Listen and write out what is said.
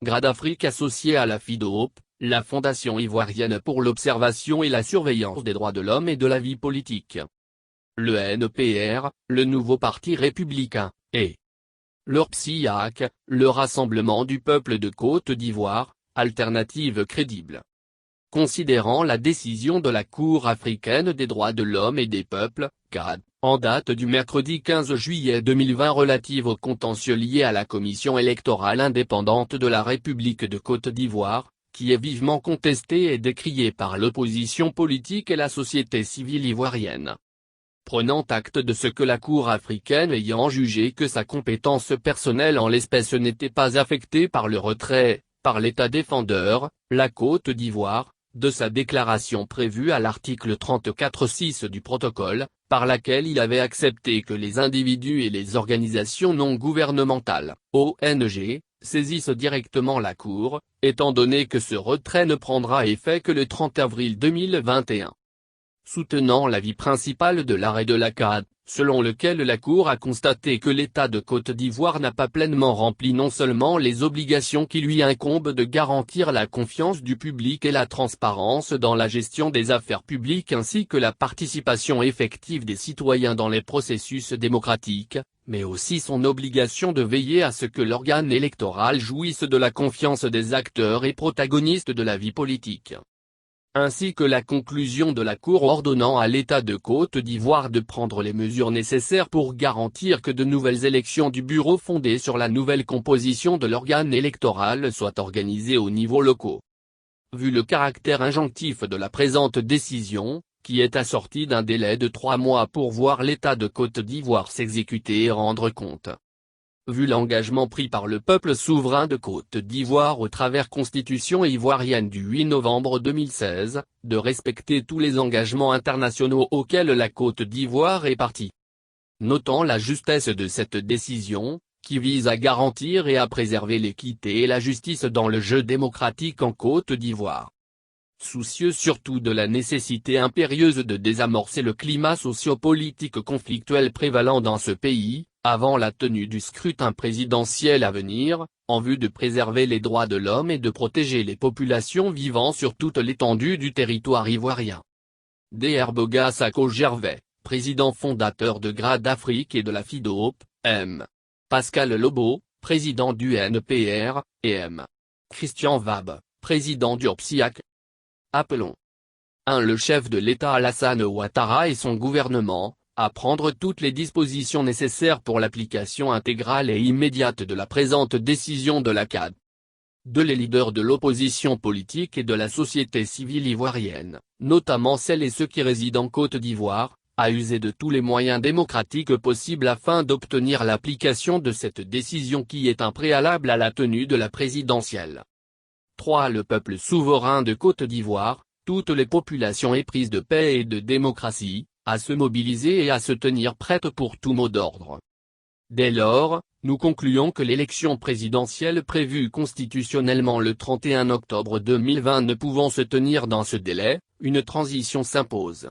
GRAD Afrique associée à la FIDOP, la Fondation ivoirienne pour l'observation et la surveillance des droits de l'homme et de la vie politique. Le NPR, le nouveau parti républicain, et le RPSIAC, le Rassemblement du peuple de Côte d'Ivoire, alternative crédible. Considérant la décision de la Cour africaine des droits de l'homme et des peuples, CAD, en date du mercredi 15 juillet 2020 relative au contentieux lié à la Commission électorale indépendante de la République de Côte d'Ivoire, qui est vivement contestée et décriée par l'opposition politique et la société civile ivoirienne. Prenant acte de ce que la Cour africaine ayant jugé que sa compétence personnelle en l'espèce n'était pas affectée par le retrait, par l'État défendeur, la Côte d'Ivoire, de sa déclaration prévue à l'article 34.6 du protocole, par laquelle il avait accepté que les individus et les organisations non gouvernementales, ONG, saisissent directement la Cour, étant donné que ce retrait ne prendra effet que le 30 avril 2021. Soutenant l'avis principal de l'arrêt de la CAD, selon lequel la Cour a constaté que l'État de Côte d'Ivoire n'a pas pleinement rempli non seulement les obligations qui lui incombent de garantir la confiance du public et la transparence dans la gestion des affaires publiques ainsi que la participation effective des citoyens dans les processus démocratiques, mais aussi son obligation de veiller à ce que l'organe électoral jouisse de la confiance des acteurs et protagonistes de la vie politique. Ainsi que la conclusion de la Cour ordonnant à l'État de Côte d'Ivoire de prendre les mesures nécessaires pour garantir que de nouvelles élections du bureau fondées sur la nouvelle composition de l'organe électoral soient organisées au niveau local. Vu le caractère injonctif de la présente décision, qui est assortie d'un délai de 3 mois pour voir l'État de Côte d'Ivoire s'exécuter et rendre compte. Vu l'engagement pris par le peuple souverain de Côte d'Ivoire au travers Constitution ivoirienne du 8 novembre 2016, de respecter tous les engagements internationaux auxquels la Côte d'Ivoire est partie. Notant la justesse de cette décision, qui vise à garantir et à préserver l'équité et la justice dans le jeu démocratique en Côte d'Ivoire. Soucieux surtout de la nécessité impérieuse de désamorcer le climat socio-politique conflictuel prévalant dans ce pays, avant la tenue du scrutin présidentiel à venir, en vue de préserver les droits de l'homme et de protéger les populations vivant sur toute l'étendue du territoire ivoirien. Dr Boga Sako Gervais, président fondateur de GRAD Afrique et de la FIDOP, M. Pascal Lobo, président du NPR, et M. Christian Wab, président du RPSIAC. Appelons 1. Le chef de l'État Alassane Ouattara et son gouvernement, à prendre toutes les dispositions nécessaires pour l'application intégrale et immédiate de la présente décision de la CAD. 2. Les leaders de l'opposition politique et de la société civile ivoirienne, notamment celles et ceux qui résident en Côte d'Ivoire, à user de tous les moyens démocratiques possibles afin d'obtenir l'application de cette décision qui est un préalable à la tenue de la présidentielle. 3. Le peuple souverain de Côte d'Ivoire, toutes les populations éprises de paix et de démocratie, à se mobiliser et à se tenir prêtes pour tout mot d'ordre. Dès lors, nous concluons que l'élection présidentielle prévue constitutionnellement le 31 octobre 2020 ne pouvant se tenir dans ce délai, une transition s'impose.